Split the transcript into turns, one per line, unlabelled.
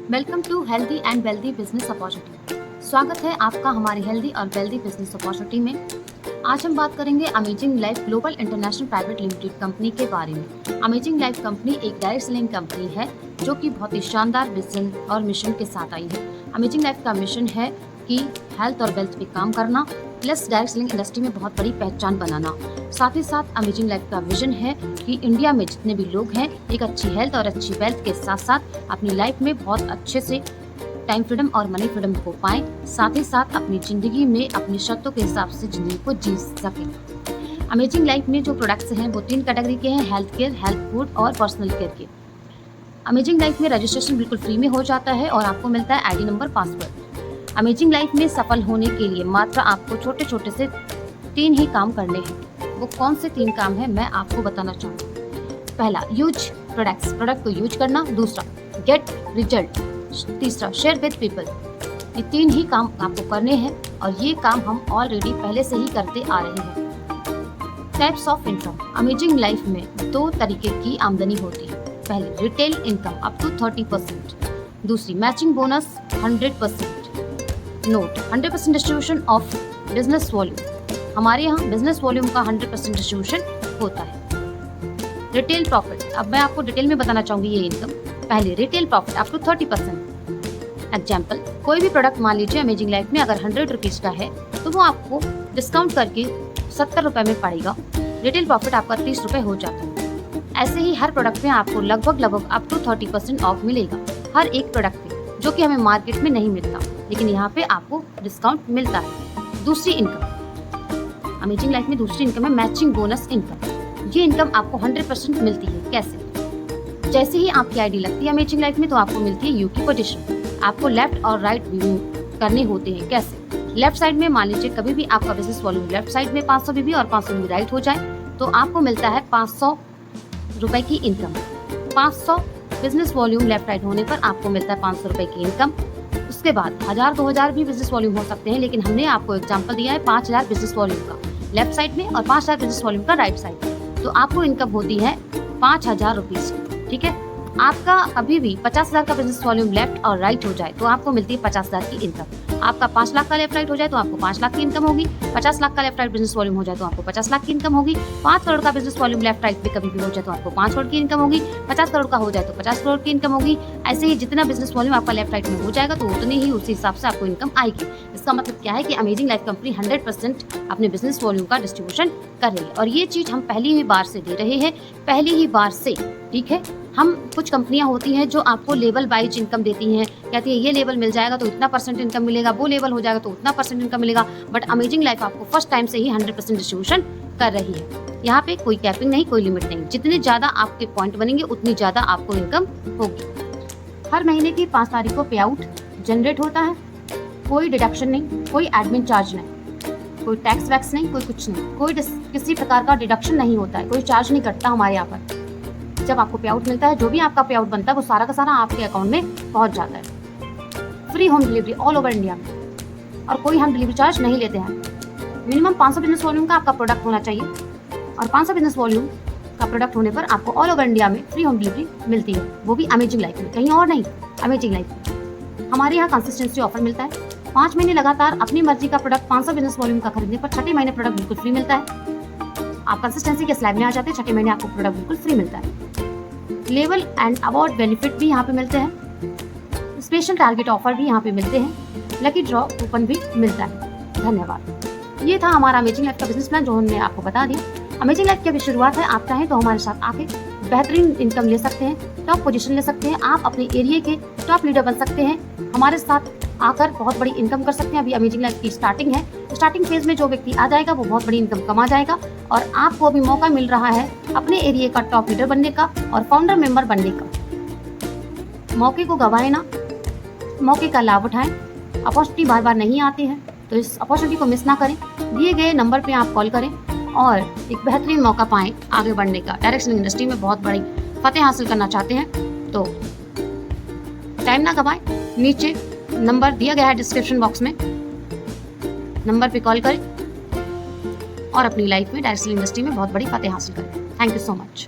Welcome to healthy and wealthy business opportunity. स्वागत है आपका हमारी हेल्दी और वेल्दी बिजनेस अपॉर्चुनिटी में। आज हम बात करेंगे amazing life global international private limited company के बारे में। अमेजिंग लाइफ कंपनी एक डायरेक्ट सेलिंग कंपनी है जो कि बहुत ही शानदार विजन और मिशन के साथ आई है। अमेजिंग लाइफ का मिशन है कि हेल्थ और वेल्थ पे काम करना प्लस डायरेक्ट सेलिंग इंडस्ट्री में बहुत बड़ी पहचान बनाना। साथ ही साथ अमेजिंग लाइफ का विजन है कि इंडिया में जितने भी लोग हैं एक अच्छी हेल्थ और अच्छी वेल्थ के साथ साथ अपनी लाइफ में बहुत अच्छे से टाइम फ्रीडम और मनी फ्रीडम को पाएं, साथ ही साथ अपनी जिंदगी में अपनी शर्तों के हिसाब से जिंदगी को जी सकें। अमेजिंग लाइफ में जो प्रोडक्ट्स हैं वो 3 कैटेगरी के हैं, हेल्थ केयर, हेल्थ फूड और पर्सनल केयर के। अमेजिंग लाइफ में रजिस्ट्रेशन बिल्कुल फ्री में हो जाता है और आपको मिलता है ID number, password. Amazing life में सफल होने के लिए मात्र आपको छोटे छोटे से 3 ही काम करने हैं। वो कौन से 3 काम है मैं आपको बताना चाहूँगी। पहला, यूज प्रोडक्ट को यूज करना। दूसरा, गेट रिजल्ट। तीसरा, शेयर विद पीपल। ये 3 ही काम आपको करने हैं और ये काम हम ऑलरेडी पहले से ही करते आ रहे हैं। Types of income. Amazing life में 2 तरीके की आमदनी होती है। पहली, रिटेल इनकम अप टू 30%। दूसरी, matching bonus 100%। Note, 100% distribution of business volume. हमारे यहाँ बिजनेस वॉल्यूम का 100% डिस्ट्रीब्यूशन होता है। रिटेल प्रॉफिट, अब मैं आपको डिटेल में बताना चाहूंगी ये इनकम। पहले, retail profit up to 30%। Example, कोई भी प्रोडक्ट मान लीजिए अमेजिंग लाइफ में अगर 100 रुपीज का है तो वो आपको डिस्काउंट करके 70 रुपए में पड़ेगा। रिटेल प्रॉफिट आपका 30 रुपए हो जाता है। ऐसे ही हर प्रोडक्ट में आपको लगभग अप टू 30% ऑफ मिलेगा हर एक प्रोडक्ट पे, जो कि हमें मार्केट में नहीं मिलता, लेकिन यहाँ पे आपको डिस्काउंट मिलता है। दूसरी इनकम, अमेजिंग लाइफ में दूसरी इनकम है मैचिंग बोनस इनकम। ये इनकम आपको 100% मिलती है। कैसे? जैसे ही आपकी आईडी लगती है अमेजिंग लाइफ में तो आपको मिलती है यू की पोजीशन। आपको लेफ्ट और राइट व्यू करने होते हैं। कैसे? लेफ्ट साइड में मान लीजिए कभी भी आपका बिजनेस वॉल्यूम लेफ्ट साइड में 500 बीबी और 500 बीबी राइट हो जाए तो आपको मिलता है 500 रुपए की income. 500 business volume left right होने पर आपको मिलता है 500 रुपए की इनकम। उसके बाद 1000-2000 भी बिजनेस वॉल्यूम हो सकते हैं, लेकिन हमने आपको एग्जांपल दिया है 5000 बिजनेस वॉल्यूम का लेफ्ट साइड में और 5000 बिजनेस वॉल्यूम का राइट साइड में, तो आपको इनकम होती है 5000 रुपीज। ठीक है, आपका कभी भी 50,000 का बिजनेस वॉल्यूम लेफ्ट और राइट हो जाए तो आपको मिलती है 50,000 की इनकम। आपका 5 लाख का लेफ्ट राइट हो जाए तो आपको 5 लाख की इनकम होगी। 50 लाख का लेफ्ट राइट बिजनेस वॉल्यूम हो जाए तो आपको 50 लाख की इनकम होगी। 5 करोड़ का बिजनेस वॉल्यूम लेफ्ट राइट पे कभी भी हो जाए तो आपको 5 करोड़ की इनकम होगी। 50 करोड़ का हो जाए तो 50 करोड़ की इनकम होगी। ऐसे ही जितना बिजनेस वॉल्यूम आपका लेफ्ट राइट में हो जाएगा तो उतने ही उसी हिसाब से आपको इनकम आएगी। इसका मतलब क्या है कि अमेजिंग लाइफ कंपनी 100% अपने बिजनेस वॉल्यूम का डिस्ट्रीब्यूशन कर रही है और ये चीज हम पहली ही बार से दे रहे हैं, पहली ही बार से। ठीक है, हम कुछ कंपनियां होती हैं जो आपको लेवल वाइज इनकम देती हैं, कहती है ये लेवल मिल जाएगा तो इतना % इनकम मिलेगा, वो लेवल हो जाएगा तो उतना % इनकम मिलेगा। बट अमेजिंग लाइफ आपको फर्स्ट टाइम से ही 100% डिस्ट्रीब्यूशन कर रही है। यहाँ पे कोई कैपिंग नहीं, कोई लिमिट नहीं। जितने ज्यादा आपके पॉइंट बनेंगे उतनी ज्यादा आपको इनकम होगी। हर महीने की 5 तारीख को पे आउट जनरेट होता है। कोई डिडक्शन नहीं, कोई एडमिन चार्ज नहीं, कोई टैक्स वैक्स नहीं, कोई कुछ नहीं, कोई किसी प्रकार का डिडक्शन नहीं होता है, कोई चार्ज नहीं कटता हमारे यहाँ पर। जब आपको पे आउट मिलता है, जो भी आपका पे आउट बनता है वो सारा का सारा आपके अकाउंट में पहुंच जाता है। Free home delivery all over India में, और कोई हम डिलीवरी चार्ज नहीं लेते हैं। मिनिमम 500 बिजनेस वॉल्यूम का आपका प्रोडक्ट होना चाहिए और 500 बिजनेस वॉल्यूम का प्रोडक्ट होने पर आपको ऑल ओवर इंडिया में फ्री होम डिलीवरी मिलती है, वो भी अमेजिंग लाइफ में, कहीं और नहीं, अमेजिंग लाइफ में। हमारे यहाँ कंसिस्टेंसी ऑफर मिलता है। 5 महीने लगातार अपनी मर्जी का प्रोडक्ट 500 बिजनेस वॉल्यूम का खरीदने पर 6ठे महीने प्रोडक्ट बिल्कुल फ्री मिलता है। आप कंसिस्टेंसी के स्लैब में आ जाते हैं, 6ठे महीने आपको प्रोडक्ट बिल्कुल फ्री मिलता है। लेवल एंड अवार्ड बेनिफिट भी यहाँ पे मिलते हैं। स्पेशल टारगेट ऑफर भी यहाँ पे मिलते हैं। लकी ड्रॉ कूपन भी मिलता है। धन्यवाद। ये था हमारा अमेजिंग लाइफ का बिजनेस प्लान जो हमने आपको बता दिया। अमेजिंग लाइफ की अभी शुरुआत है। आप चाहें तो हमारे साथ आके बेहतरीन इनकम ले सकते हैं, टॉप पोजीशन ले सकते हैं, आप अपने एरिया के टॉप लीडर बन सकते हैं। हमारे साथ आकर बहुत बड़ी इनकम कर सकते हैं। अभी अमेजिंग लाइफ की स्टार्टिंग है। स्टार्टिंग फेज में जो व्यक्ति आ जाएगा वो बहुत बड़ी इनकम कमा जाएगा और आपको अभी मौका मिल रहा है अपने एरिया का टॉप लीडर बनने का और फाउंडर मेंबर बनने का। मौके को गवाएं ना, मौके का लाभ उठाएं। अपॉर्चुनिटी बार बार नहीं आती है तो इस अपॉर्चुनिटी को मिस ना करें। दिए गए नंबर पे आप कॉल करें और एक बेहतरीन मौका पाएं आगे बढ़ने का। डायरेक्ट सेलिंग इंडस्ट्री में बहुत बड़ी फतेह हासिल करना चाहते हैं तो टाइम ना गवाएं। नीचे नंबर दिया गया है डिस्क्रिप्शन बॉक्स में, नंबर पे कॉल करें और अपनी लाइफ में डायरेक्ट सेलिंग इंडस्ट्री में बहुत बड़ी फतेह हासिल करें। Thank you so much.